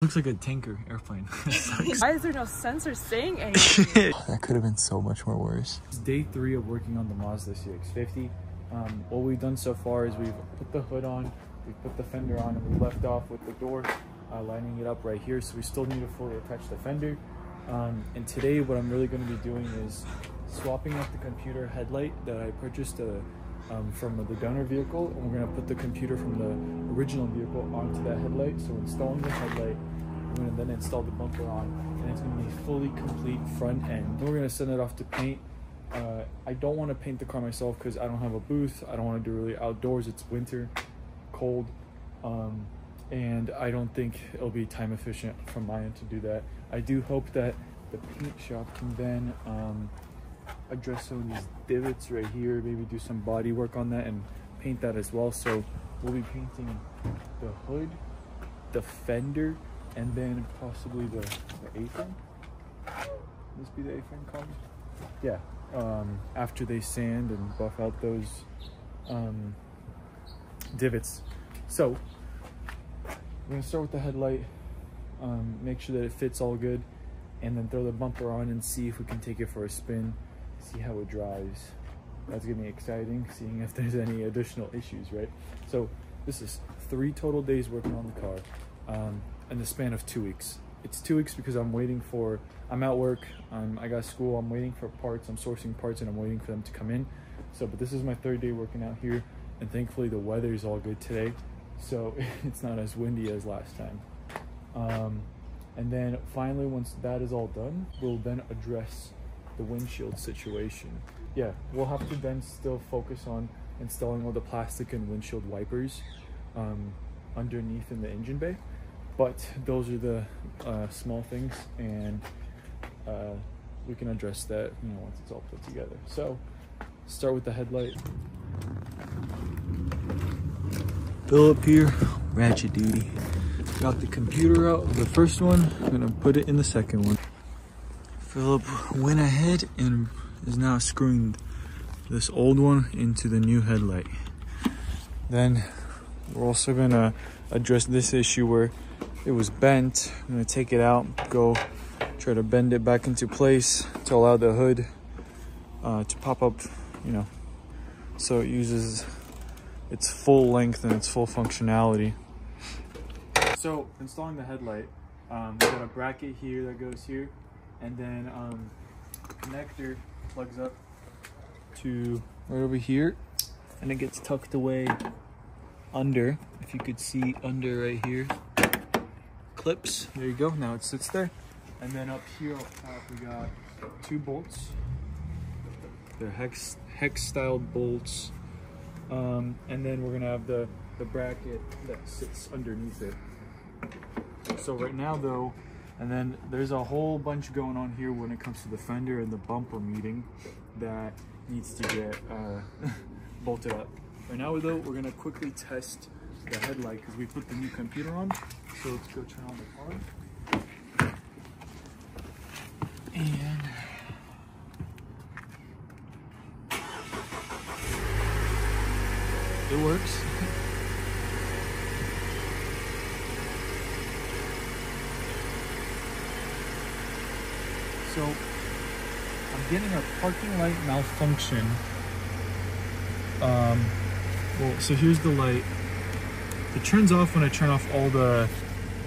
Looks like a tanker airplane. Why is there no sensor saying anything? That could have been so much more worse. It's day 3 of working on the Mazda CX-50. What we've done so far is we've put the hood on, we've put the fender on, and we left off with the door, lining it up right here. So we still need to fully attach the fender. And today what I'm really going to be doing is swapping out the computer headlight that I purchased from the donor vehicle, and we're going to put the computer from the original vehicle onto that headlight. So installing the headlight, we're going to then install the bumper on, and it's going to be fully complete front end. Then we're going to send it off to paint. I don't want to paint the car myself because I don't have a booth. I don't want to do really outdoors. It's winter, cold, and I don't think it'll be time efficient from my end to do that. I do hope that the paint shop can then address some of these divots right here, maybe do some body work on that and paint that as well. So we'll be painting the hood, the fender, and then possibly the A-frame. This be the A-frame color? Yeah, after they sand and buff out those divots. So we're gonna start with the headlight, make sure that it fits all good, and then throw the bumper on and see if we can take it for a spin, see how it drives. That's gonna be exciting, seeing if there's any additional issues, right? So this is 3 total days working on the car in the span of 2 weeks. It's 2 weeks because I'm at work, I got school, I'm waiting for parts, I'm sourcing parts, and I'm waiting for them to come in. So, but this is my 3rd day working out here, and thankfully the weather is all good today, so it's not as windy as last time. And then finally, once that is all done, we'll then address the windshield situation. Yeah, we'll have to then still focus on installing all the plastic and windshield wipers underneath in the engine bay, but those are the small things, and we can address that, you know, once it's all put together. So start with the headlight. Fill up here, ratchet duty. Got the computer out of the first one, I'm gonna put it in the second one. Philip went ahead and is now screwing this old one into the new headlight. Then we're also gonna address this issue where it was bent. I'm gonna take it out, go try to bend it back into place to allow the hood to pop up, you know, so it uses its full length and its full functionality. So installing the headlight, we got a bracket here that goes here, and then connector plugs up to right over here, and it gets tucked away under, if you could see under right here, clips, there you go, now it sits there. And then up here up top we got 2 bolts, they're hex styled bolts, and then we're gonna have the bracket that sits underneath it. So right now though, and then there's a whole bunch going on here when it comes to the fender and the bumper meeting that needs to get bolted up. Right now though, we're gonna quickly test the headlight because we put the new computer on. So let's go turn on the car. And it works. So I'm getting a parking light malfunction. Well, so here's the light. It turns off when I turn off all the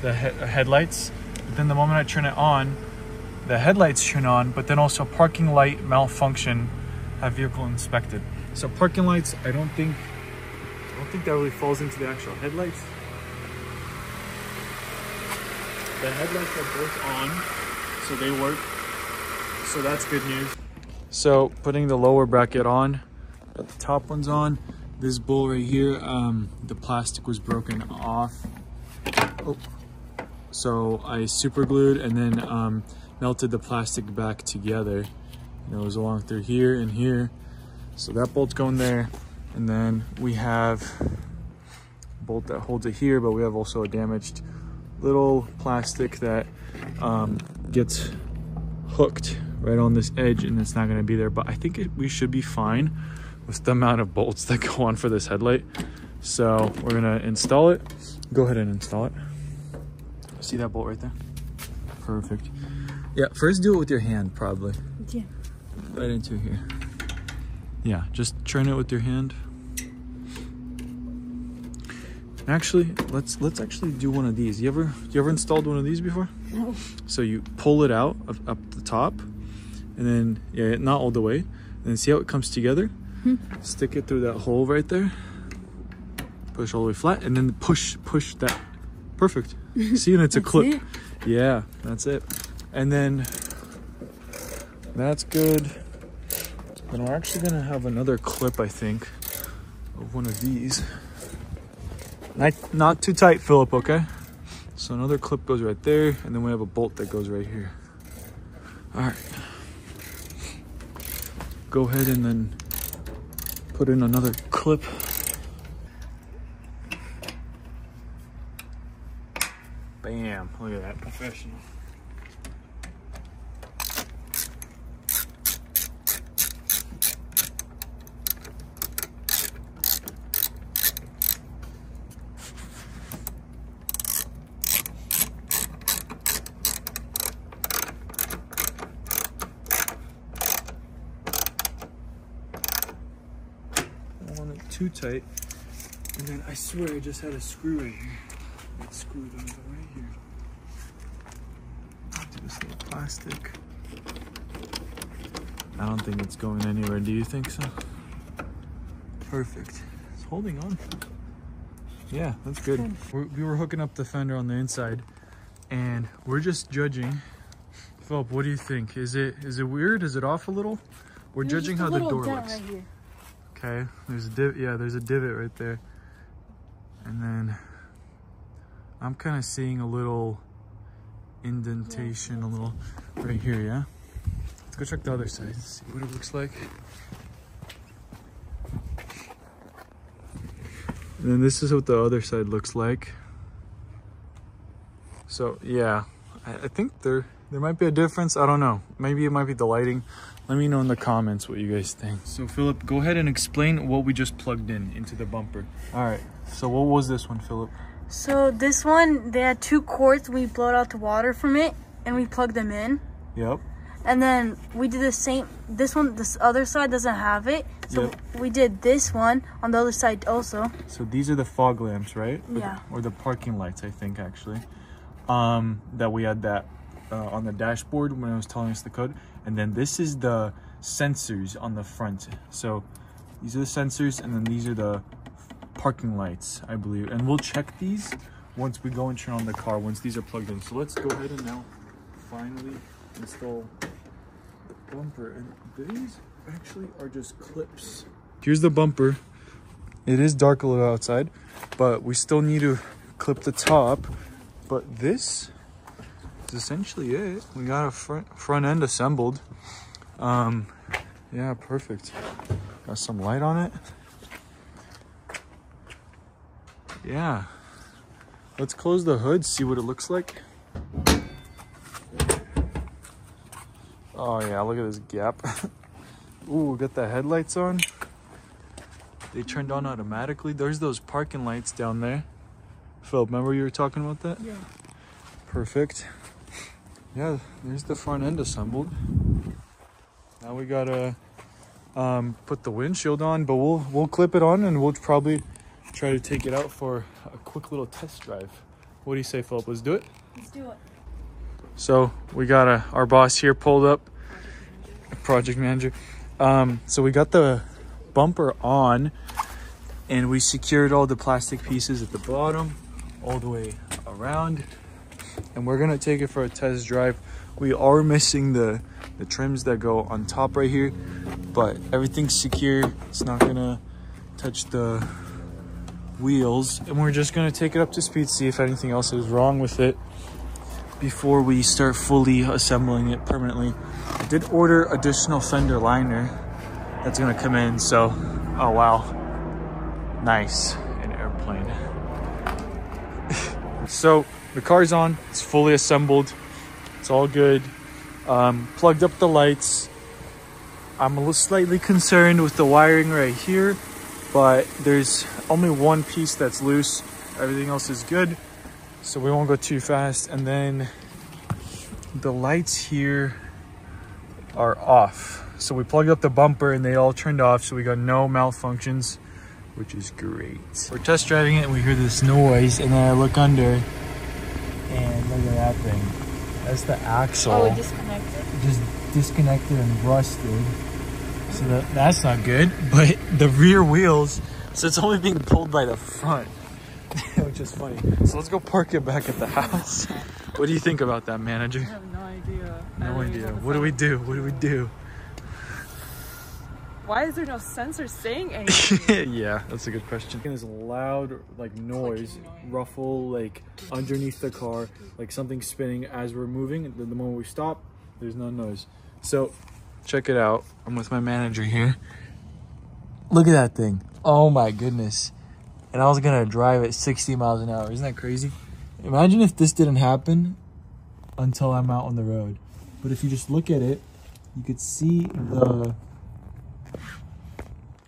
headlights, but then the moment I turn it on, the headlights turn on, but then also parking light malfunction, have vehicle inspected. So parking lights, I don't think that really falls into the actual headlights. The headlights are both on, so they work. So that's good news. So putting the lower bracket on, got the top ones on. This bowl right here, the plastic was broken off. Oh. So I super glued and then melted the plastic back together. And it was along through here and here. So that bolt's going there. And then we have a bolt that holds it here, but we have also a damaged little plastic that gets hooked right on this edge, and it's not going to be there, but I think we should be fine with the amount of bolts that go on for this headlight. So we're going to install it. Go ahead and install it. See that bolt right there? Perfect. Yeah, first do it with your hand, probably. Yeah. Right into here. Yeah, just turn it with your hand. Actually, let's actually do one of these. You ever installed one of these before? No. So you pull it out up the top, and then yeah, not all the way, and then see how it comes together. Stick it through that hole right there. Push all the way flat, and then push that. Perfect. See, and it's a clip. It? Yeah, that's it. And then that's good. Then we're actually gonna have another clip, I think, of one of these. Not too tight, Philip, okay? So another clip goes right there, and then we have a bolt that goes right here. All right. Go ahead and then put in another clip. Bam, look at that, professional. Don't want it too tight. And then I swear I just had a screw right here. It's screwed under right here. Do this little plastic. I don't think it's going anywhere. Do you think so? Perfect. It's holding on. Yeah, that's good. We were hooking up the fender on the inside, and we're just judging. Philip, what do you think? Is it weird? Is it off a little? We're judging how the door looks. Right here. Okay, there's a divot. Yeah, there's a divot right there. And then I'm kind of seeing a little indentation, a little right here, yeah? Let's go check the other side, see what it looks like. And then this is what the other side looks like. So yeah, I think there might be a difference. I don't know. Maybe it might be the lighting. Let me know in the comments what you guys think. So Philip, go ahead and explain what we just plugged into the bumper. All right, so what was this one, Philip? So this one, they had 2 cords. We blowed out the water from it and we plugged them in. Yep. And then we did the same. This other side doesn't have it. So we did this one on the other side also. So these are the fog lamps, right? Yeah. Or the parking lights, I think, actually. That we had that on the dashboard when I was telling us the code. And then this is the sensors on the front. So these are the sensors, and then these are the parking lights, I believe. And we'll check these once we go and turn on the car, once these are plugged in. So let's go ahead and now finally install the bumper. And these actually are just clips. Here's the bumper. It is dark a little outside, but we still need to clip the top. But this is essentially it. We got a front end assembled. Yeah, perfect. Got some light on it. Yeah. Let's close the hood, see what it looks like. Oh yeah, look at this gap. Ooh, got the headlights on. They turned on automatically. There's those parking lights down there. Phil, remember you were talking about that? Yeah. Perfect. Yeah, there's the front end assembled. Now we gotta put the windshield on, but we'll clip it on and we'll probably try to take it out for a quick little test drive. What do you say, Philip? Let's do it? Let's do it. So we got our boss here pulled up, project manager. So we got the bumper on and we secured all the plastic pieces at the bottom all the way around, and we're gonna take it for a test drive. We are missing the trims that go on top right here, but everything's secure. It's not gonna touch the wheels, and we're just gonna take it up to speed, see if anything else is wrong with it before we start fully assembling it permanently. I did order additional fender liner that's gonna come in, so oh wow, nice, an airplane. So the car's on, it's fully assembled, it's all good. Plugged up the lights. I'm a little slightly concerned with the wiring right here, but there's only one piece that's loose. Everything else is good. so we won't go too fast. And then the lights here are off. So we plugged up the bumper and they all turned off, so we got no malfunctions, which is great. We're test driving it and we hear this noise, and then I look under and look at that thing. That's the axle. Oh, it disconnected? Just disconnected and rusted. So that's not good. But the rear wheels, so it's only being pulled by the front, which is funny. So let's go park it back at the house. What do you think about that, manager? I have no idea. No idea. What do we do? What do we do? Why is there no sensor saying anything? Yeah, that's a good question. This loud like noise, ruffle like underneath the car, like something spinning as we're moving. The moment we stop, there's no noise. So check it out. I'm with my manager here. Look at that thing. Oh my goodness. And I was gonna drive at 60 miles an hour. Isn't that crazy? Imagine if this didn't happen until I'm out on the road. But if you just look at it, you could see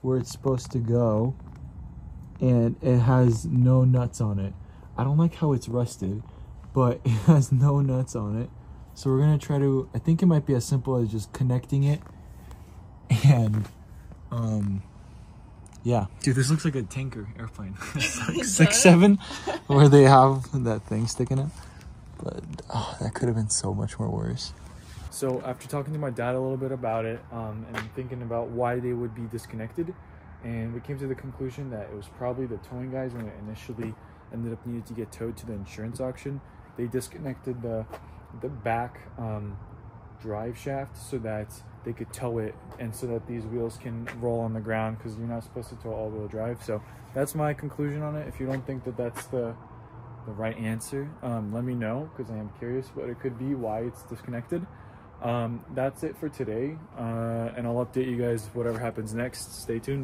where it's supposed to go, and it has no nuts on it. I don't like how it's rusted, but it has no nuts on it. So we're gonna try to, I think it might be as simple as just connecting it. And yeah, dude, this looks like a tanker airplane. It's like 6-7 where they have that thing sticking out. But oh, that could have been so much more worse. So after talking to my dad a little bit about it, and thinking about why they would be disconnected, and we came to the conclusion that it was probably the towing guys when it initially ended up needing to get towed to the insurance auction. They disconnected the back drive shaft so that they could tow it, and so that these wheels can roll on the ground, because you're not supposed to tow all-wheel drive. So that's my conclusion on it. If you don't think that that's the right answer, let me know, because I am curious what it could be, why it's disconnected. That's it for today, and I'll update you guys whatever happens next. Stay tuned.